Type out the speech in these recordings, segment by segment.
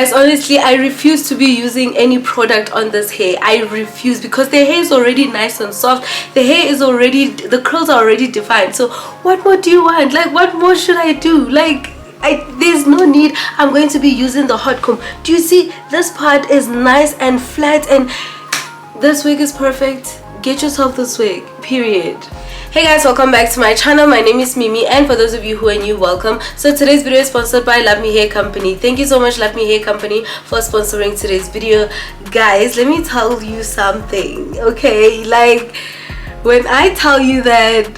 Guys, honestly, I refuse to be using any product on this hair. I refuse, because the hair is already nice and soft. The hair is already, the curls are already defined. So what more do you want? Like, what more should I do? Like, there's no need. I'm going to be using the hot comb. Do you see this part is nice and flat, and this wig is perfect. Get yourself this wig, period. Hey guys, welcome back to my channel. My name is Mimi, and for those of you who are new, welcome. So today's video is sponsored by Luvme Hair Company. Thank you so much, Luvme Hair Company, for sponsoring today's video. Guys, let me tell you something, okay? Like, when I tell you that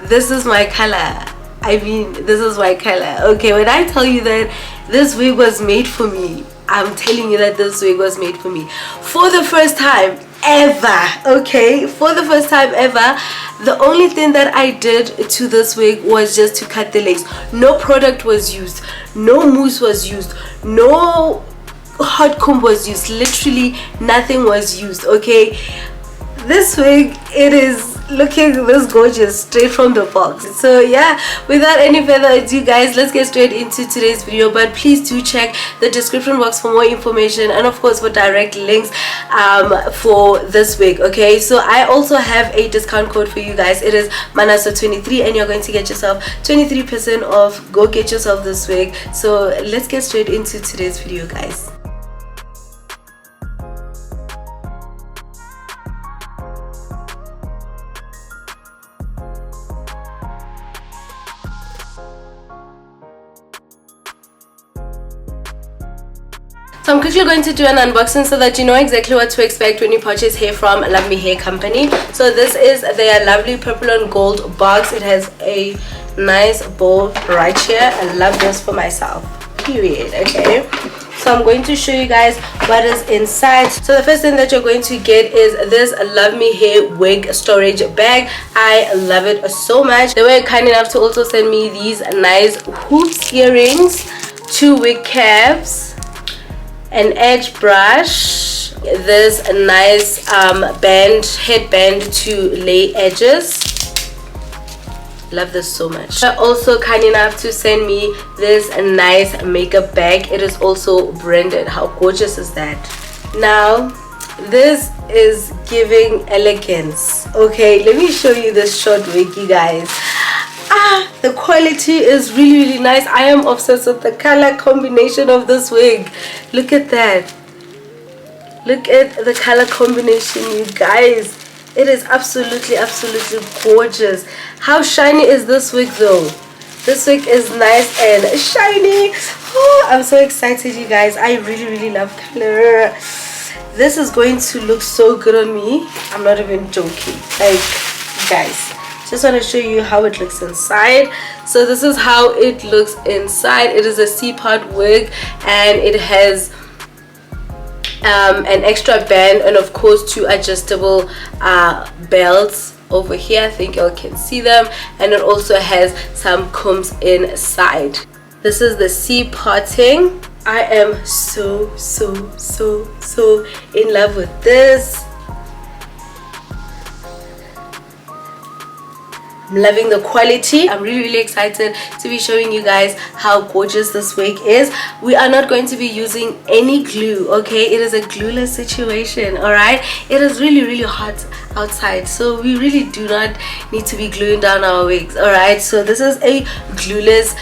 this is my color, I mean, this is my color, okay? When I tell you that this wig was made for me, I'm telling you that this wig was made for me. For the first time ever, okay? For the first time ever, the only thing that I did to this wig was just to cut the legs. No product was used, no mousse was used, no hot comb was used, literally nothing was used, okay? This wig, it is looking this gorgeous straight from the box. So yeah, without any further ado guys, let's get straight into today's video. But please do check the description box for more information, and of course for direct links for this wig, okay? So I also have a discount code for you guys. It is Manaso 23, and you're going to get yourself 23% off. Go get yourself this wig. So let's get straight into today's video guys. So I'm quickly going to do an unboxing so that you know exactly what to expect when you purchase hair from Luvme Hair Company. So this is their lovely purple and gold box. It has a nice bow right here. I love this for myself, period, okay? So I'm going to show you guys what is inside. So the first thing that you're going to get is this Luvme Hair wig storage bag. I love it so much. They were kind enough to also send me these nice hoops earrings, 2 wig caps, an edge brush, this nice headband to lay edges. Love this so much. They're also kind enough to send me this nice makeup bag. It is also branded. How gorgeous is that? Now this is giving elegance, okay? Let me show you this short wig, you guys. The quality is really nice. I am obsessed with the color combination of this wig. Look at that. Look at the color combination, you guys. It is absolutely gorgeous. How shiny is this wig though? This wig is nice and shiny. Oh, I'm so excited, you guys. I really love color. This is going to look so good on me. I'm not even joking. Like, guys, just want to show you how it looks inside. So this is how it looks inside. It is a C-part wig, and it has an extra band, and of course 2 adjustable belts over here. I think y'all can see them, and it also has some combs inside. This is the C-parting. I am so in love with this. I'm loving the quality. I'm really excited to be showing you guys how gorgeous this wig is. We are not going to be using any glue, okay? It is a glueless situation, all right? It is really hot outside, so we really do not need to be gluing down our wigs, all right? So this is a glueless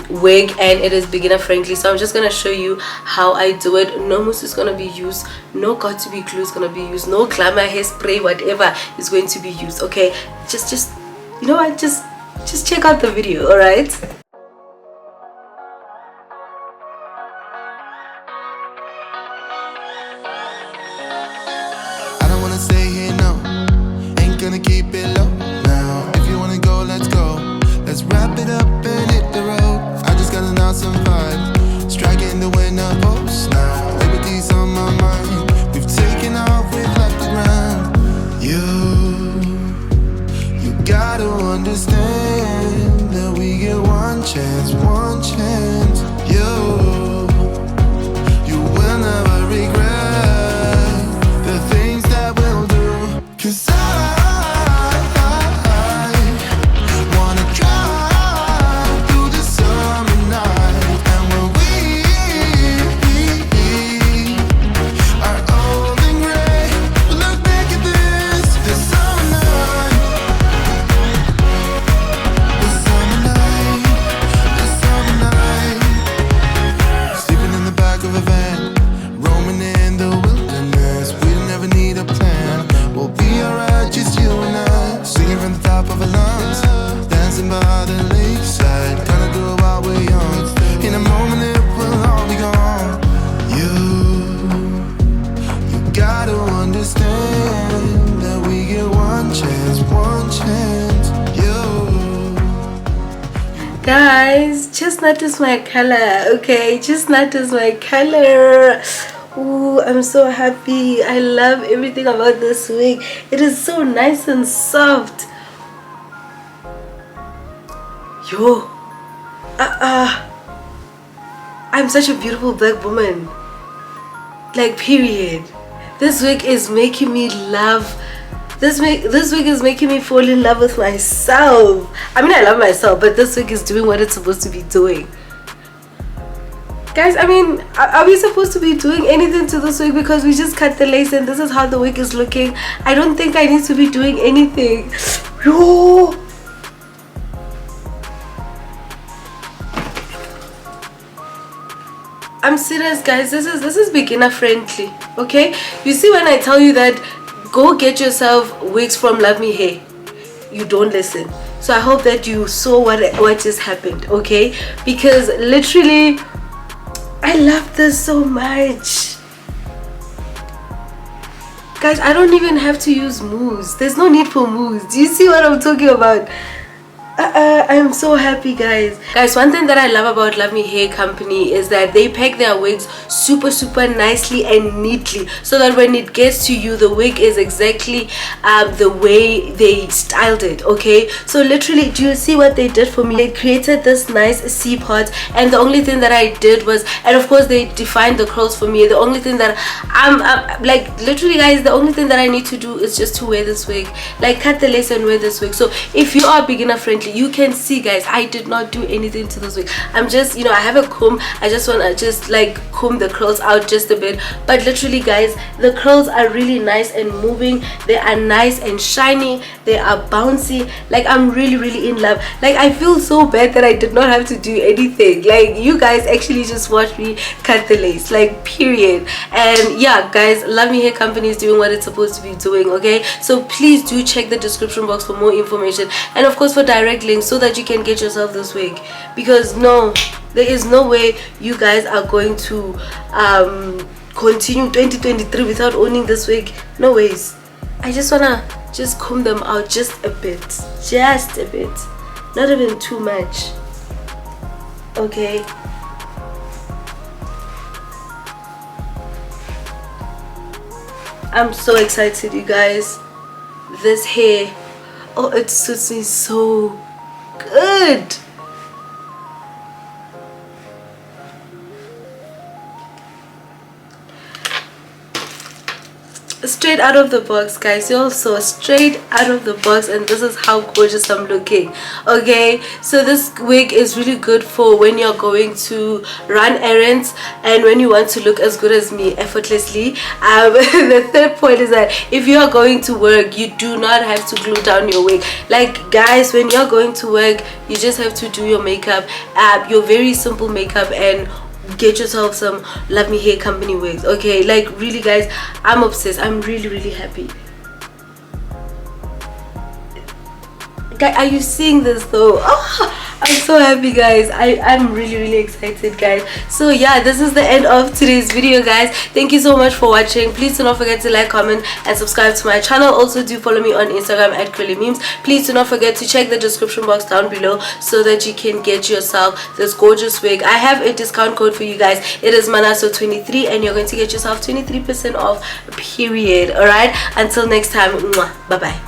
wig, and it is beginner friendly. So I'm just gonna show you how I do it. No mousse is gonna be used, no got to be glue is gonna be used, no glamour hairspray, whatever is going to be used, okay? Just you know what, just check out the video, all right? I don't wanna stay here, no. Ain't gonna keep it low now. If you wanna go, let's go. Let's wrap it up and hit the road. I just got an awesome vibe, striking the winner post now. Liberty's on my mind. We've taken off, we've left the ground. You gotta understand that we get one chance. You will never regret the things that we'll do. 'Cause I wanna drive through the summer night, and when we chestnut is my color. Okay, chestnut is my color. Ooh, I'm so happy. I love everything about this wig. It is so nice and soft. Yo, I'm such a beautiful black woman. Like, period. This wig is making me love. This wig is making me fall in love with myself. I mean, I love myself, but this wig is doing what it's supposed to be doing. Guys, I mean, are we supposed to be doing anything to this wig? Because we just cut the lace and this is how the wig is looking. I don't think I need to be doing anything. Yo! I'm serious, guys. This is beginner friendly. Okay, you see, when I tell you that go get yourself wigs from Luvme Hair, you don't listen. So I hope that you saw what just happened. Okay, because literally I love this so much. Guys, I don't even have to use mousse. There's no need for mousse. Do you see what I'm talking about? I'm so happy, guys. Guys, one thing that I love about Luvme Hair Company is that they pack their wigs super nicely and neatly, so that when it gets to you, the wig is exactly the way they styled it. Okay, so literally, do you see what they did for me? They created this nice C part, and the only thing that I did was, and of course they defined the curls for me. The only thing that I'm like, literally, guys, the only thing that I need to do is just to wear this wig, like cut the lace and wear this wig. So if you are beginner friendly, you can see, guys, I did not do anything to this wig. I'm just, you know, I have a comb. I just want to just like comb the curls out just a bit, but literally, guys, the curls are really nice and moving. They are nice and shiny. They are bouncy. Like, I'm really in love. Like, I feel so bad that I did not have to do anything. Like, you guys actually just watched me cut the lace, like, period. And yeah, guys, Luvme Hair Company is doing what it's supposed to be doing. Okay, so please do check the description box for more information, and of course for direct links, so that you can get yourself this wig. Because no, there is no way you guys are going to continue 2023 without owning this wig. No ways. I just wanna just comb them out just a bit, not even too much. Okay, I'm so excited, you guys. This hair, oh, it suits me so good. Straight out of the box, guys. You also straight out of the box, and this is how gorgeous I'm looking. Okay, so this wig is really good for when you're going to run errands and when you want to look as good as me effortlessly. The third point is that if you are going to work, you do not have to glue down your wig. Like, guys, when you're going to work, you just have to do your makeup, your very simple makeup, and get yourself some Luvme Hair Company wigs. Okay, like, really, guys, I'm obsessed. I'm really happy. Guys, are you seeing this though? Oh, I'm so happy, guys. I'm really excited, guys. So yeah, this is the end of today's video, guys. Thank you so much for watching. Please do not forget to like, comment, and subscribe to my channel. Also, do follow me on Instagram at @QuillyMemes. Please do not forget to check the description box down below, so that you can get yourself this gorgeous wig. I have a discount code for you guys. It is Manaso23, and you're going to get yourself 23% off, period. All right, until next time, bye bye.